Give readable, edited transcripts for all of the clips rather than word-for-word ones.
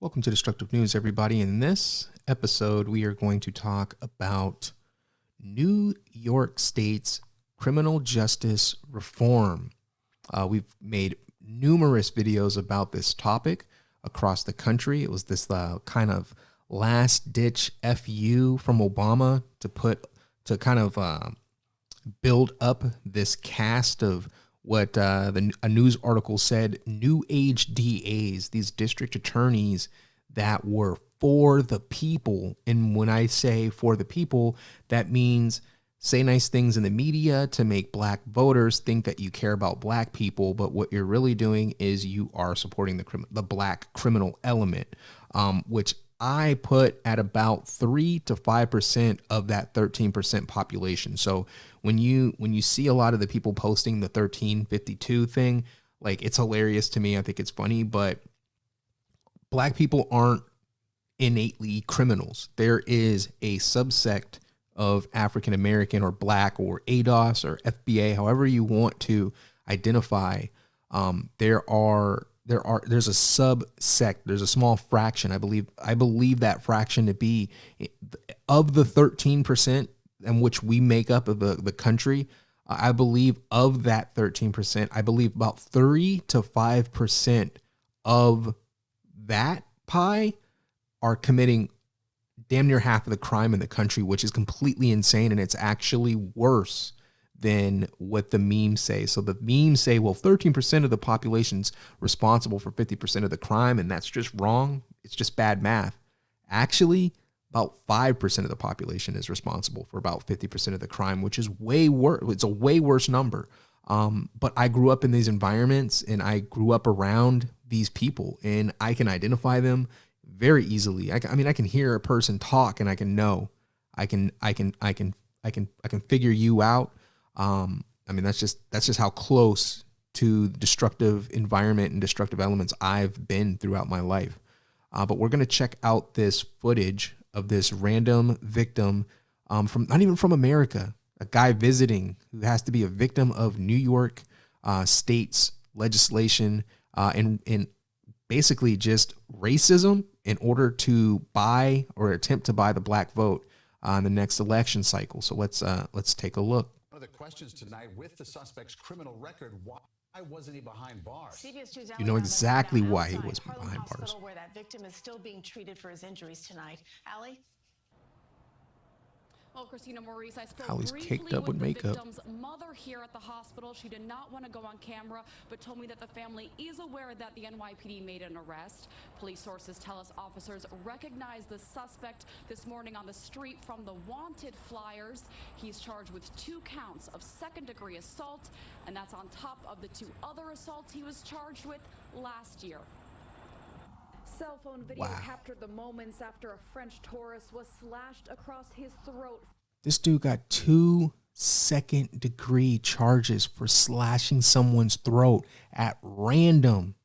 Welcome to Destructive News, everybody. In this episode, we are going to talk about New York State's criminal justice reform. We've made numerous videos about this topic across the country. It was this kind of last-ditch FU from Obama to kind of build up this cast of what a news article said, new age DAs, these district attorneys that were for the people. And when I say for the people, that means say nice things in the media to make black voters think that you care about black people. But what you're really doing is you are supporting the black criminal element, which I put at about 3 to 5% of that 13% population. So when you see a lot of the people posting the 1352 thing, like, it's hilarious to me. I think it's funny, but black people aren't innately criminals. There is a subsect of African American or black or ADOS or FBA, however you want to identify. There's a subsect, there's a small fraction. I believe that fraction to be of the 13% in which we make up of the country. I believe of that 13%, I believe about 3 to 5% of that pie are committing damn near half of the crime in the country, which is completely insane. And it's actually worse than what the memes say. So the memes say, well, 13% of the population's responsible for 50% of the crime, and that's just wrong. It's just bad math. Actually, about 5% of the population is responsible for about 50% of the crime, which is way worse. It's a way worse number. But I grew up in these environments and I grew up around these people, and I can identify them very easily. I can hear a person talk and I can know, I can figure you out. That's just how close to destructive environment and destructive elements I've been throughout my life. But we're going to check out this footage of this random victim, from not even from America, a guy visiting who has to be a victim of New York state's legislation, and basically just racism in order to buy or attempt to buy the black vote in the next election cycle. So let's take a look. One of the questions tonight, with the suspect's criminal record, why wasn't he behind bars? You know exactly why he was behind bars. Where that victim is still being treated for his injuries tonight. Allie? Well, Christina Maurice, I spoke Allie's briefly caked up with the makeup. victim's mother here at the hospital. She did not want to go on camera, but told me that the family is aware that the NYPD made an arrest. Police sources tell us officers recognized the suspect this morning on the street from the wanted flyers. He's charged with 2 counts of second-degree assault, and that's on top of the 2 other assaults he was charged with last year. Cell phone video captured the moments after a French tourist was slashed across his throat. This dude got 2 second-degree charges for slashing someone's throat at random.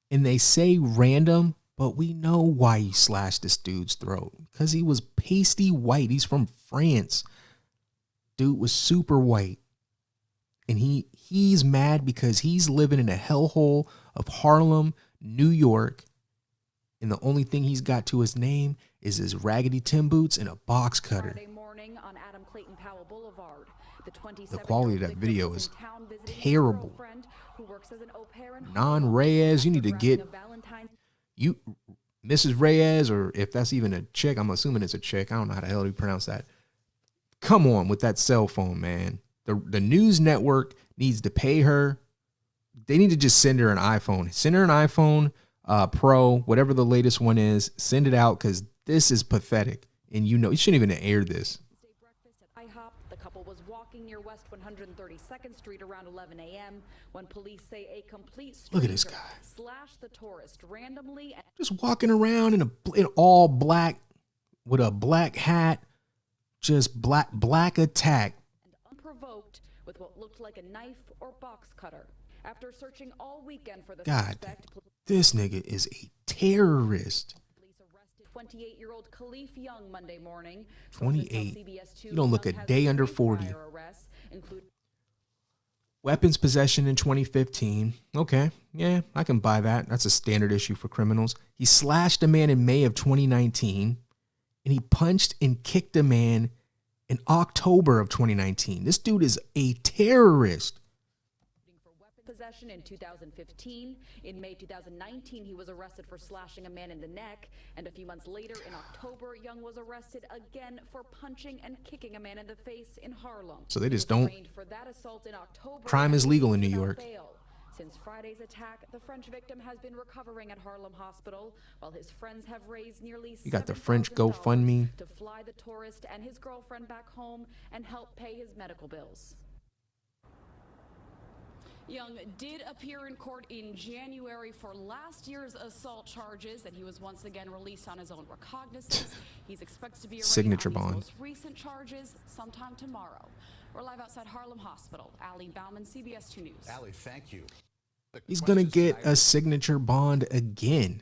And they say random, but we know why he slashed this dude's throat. Because he was pasty white. He's from France. Dude was super white. And he's mad because he's living in a hellhole of Harlem, New York, and the only thing he's got to his name is his raggedy Tim boots and a box cutter. Friday morning on Adam Clayton Powell Boulevard, the quality of that video is terrible. Non-Reyes, you need to get Mrs. Reyes, or if that's even a chick, I'm assuming it's a chick. I don't know how the hell you pronounce that. Come on with that cell phone, man. The news network needs to pay her. They need to just send her an iPhone. Send her an iPhone Pro, whatever the latest one is. Send it out, because this is pathetic. And you shouldn't even air this. Breakfast at IHOP. The couple was walking near West 132nd Street around 11 a.m. when police say a complete stranger Look at this guy slashed the tourist randomly. Just walking around in all black with a black hat. Just black attack. And unprovoked with what looked like a knife or box cutter. After searching all weekend for the suspect, this nigga is a terrorist. Police arrested 28-year-old Khalif Young Monday morning. 28. You don't look a day under 40. Weapons possession in 2015. Okay, yeah, I can buy that. That's a standard issue for criminals. He slashed a man in May of 2019, and he punched and kicked a man in October of 2019. This dude is a terrorist. For weapon possession in 2015. In May 2019, he was arrested for slashing a man in the neck. And a few months later, in October, Young was arrested again for punching and kicking a man in the face in Harlem. So they just don't. For that assault in October, Crime is legal in New York. Bail. Since Friday's attack, the French victim has been recovering at Harlem Hospital, while his friends have raised nearly You got the French GoFundMe to fly the tourist and his girlfriend back home and help pay his medical bills. Young did appear in court in January for last year's assault charges, and he was once again released on his own recognizance. He's expected to be arraigned signature on his bond. most recent charges sometime tomorrow. We're live outside Harlem Hospital. Allie Bauman, CBS 2 News. Allie, thank you. He's going to get a signature bond again.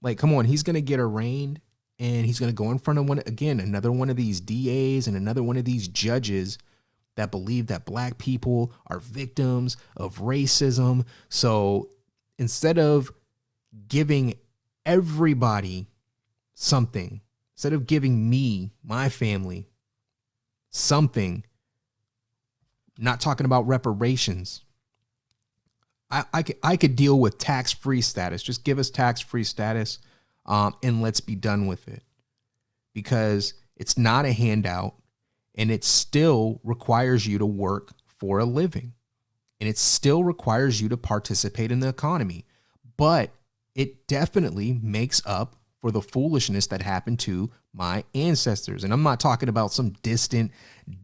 Like, come on, he's going to get arraigned, and he's going to go in front of another one of these DAs and another one of these judges that believe that black people are victims of racism. So instead of giving everybody something, instead of giving me, my family, something, not talking about reparations, I could deal with tax-free status. Just give us tax-free status, and let's be done with it. Because it's not a handout, and it still requires you to work for a living. And it still requires you to participate in the economy. But it definitely makes up for the foolishness that happened to my ancestors. And I'm not talking about some distant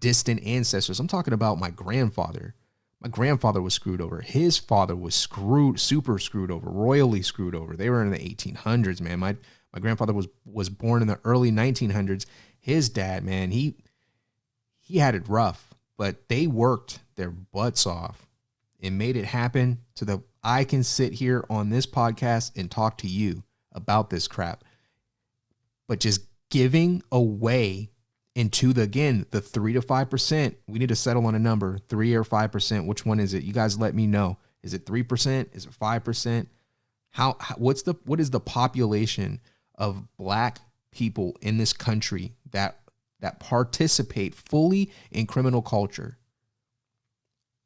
ancestors. I'm talking about my grandfather. My grandfather was screwed over. His father was super screwed over, royally screwed over. They were in the 1800s, man. My grandfather was born in the early 1900s. His dad, man, he had it rough, but they worked their butts off and made it happen to the. I can sit here on this podcast and talk to you about this crap, but just giving away into the 3 to 5%. We need to settle on a number, 3 or 5%. Which one is it? You guys let me know. Is it 3%? Is it 5%? What is the population of black people in this country that participate fully in criminal culture?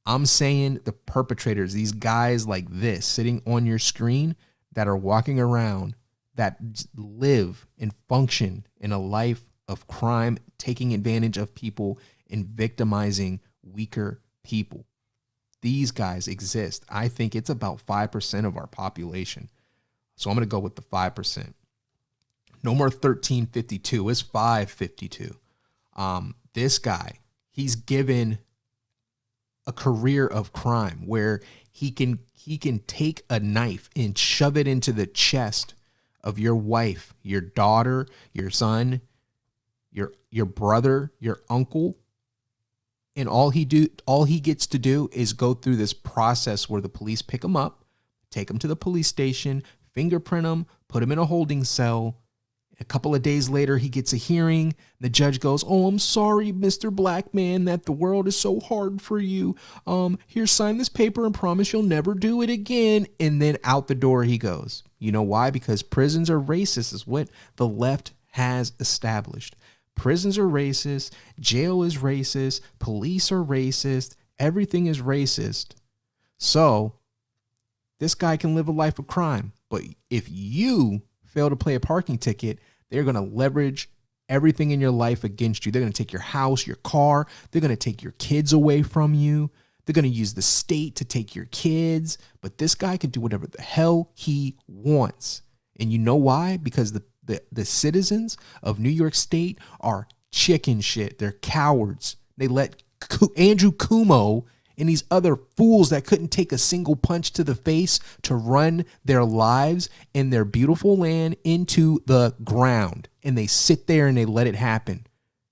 I'm saying the perpetrators, these guys like this sitting on your screen that are walking around, that live and function in a life of crime, taking advantage of people and victimizing weaker people. These guys exist. I think it's about 5% of our population. So I'm going to go with the 5%. No more 1352. It's 552. This guy, he's given a career of crime where he can take a knife and shove it into the chest of your wife, your daughter, your son, your brother, your uncle, and all he gets to do is go through this process where the police pick him up, take him to the police station, fingerprint him, put him in a holding cell. A couple of days later, he gets a hearing. The judge goes, "Oh, I'm sorry, Mr. Black Man, that the world is so hard for you. Here, sign this paper and promise you'll never do it again." And then out the door he goes. You know why? Because prisons are racist, is what the left has established. Prisons are racist. Jail is racist. Police are racist. Everything is racist. So this guy can live a life of crime. But if you fail to pay a parking ticket, they're going to leverage everything in your life against you. They're going to take your house, your car. They're going to take your kids away from you. They're going to use the state to take your kids. But this guy can do whatever the hell he wants. And you know why? Because the citizens of New York State are chicken shit. They're cowards. They let Andrew Cuomo and these other fools that couldn't take a single punch to the face to run their lives in their beautiful land into the ground. And they sit there and they let it happen.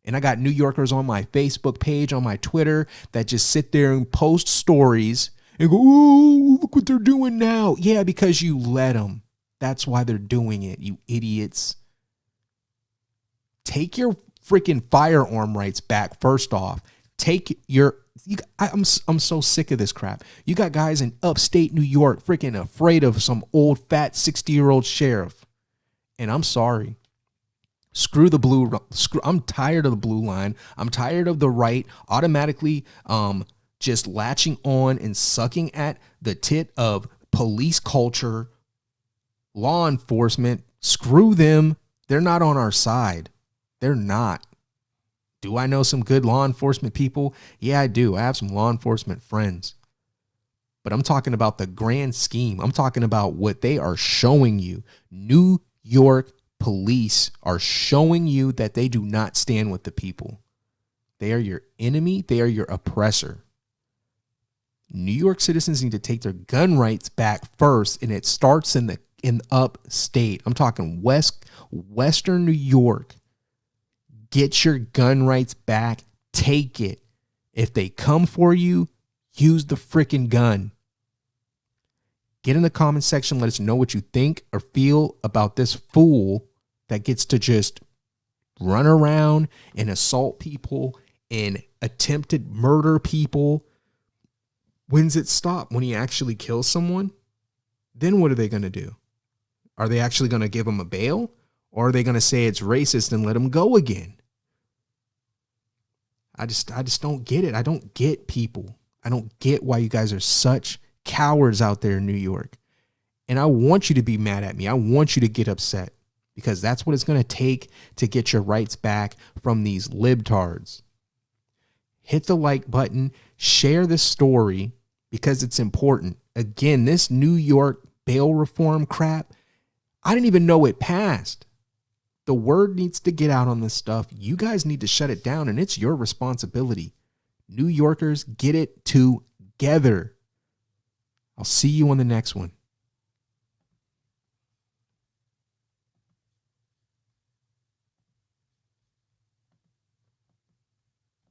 And I got New Yorkers on my Facebook page, on my Twitter, that just sit there and post stories and go, "Oh, look what they're doing now." Yeah, because you let them. That's why they're doing it, you idiots. Take your freaking firearm rights back, first off. I'm so sick of this crap. You got guys in upstate New York freaking afraid of some old fat 60-year-old sheriff. And I'm sorry. Screw the blue. I'm tired of the blue line. I'm tired of the right automatically just latching on and sucking at the tit of police culture, law enforcement. Screw them. They're not on our side. They're not. Do I know some good law enforcement people? Yeah, I do. I have some law enforcement friends. But I'm talking about the grand scheme. I'm talking about what they are showing you. New York police are showing you that they do not stand with the people. They are your enemy. They are your oppressor. New York citizens need to take their gun rights back first, and it starts in upstate. I'm talking Western New York. Get your gun rights back. Take it. If they come for you, use the freaking gun. Get in the comment section. Let us know what you think or feel about this fool that gets to just run around and assault people and attempted murder people. When's it stop? When he actually kills someone? Then what are they going to do? Are they actually going to give him a bail? Or are they going to say it's racist and let him go again? I just don't get it. I don't get people. I don't get why you guys are such cowards out there in New York. And I want you to be mad at me. I want you to get upset because that's what it's going to take to get your rights back from these libtards. Hit the like button. Share this story because it's important. Again, this New York bail reform crap, I didn't even know it passed. The word needs to get out on this stuff. You guys need to shut it down, and it's your responsibility. New Yorkers, get it together. I'll see you on the next one.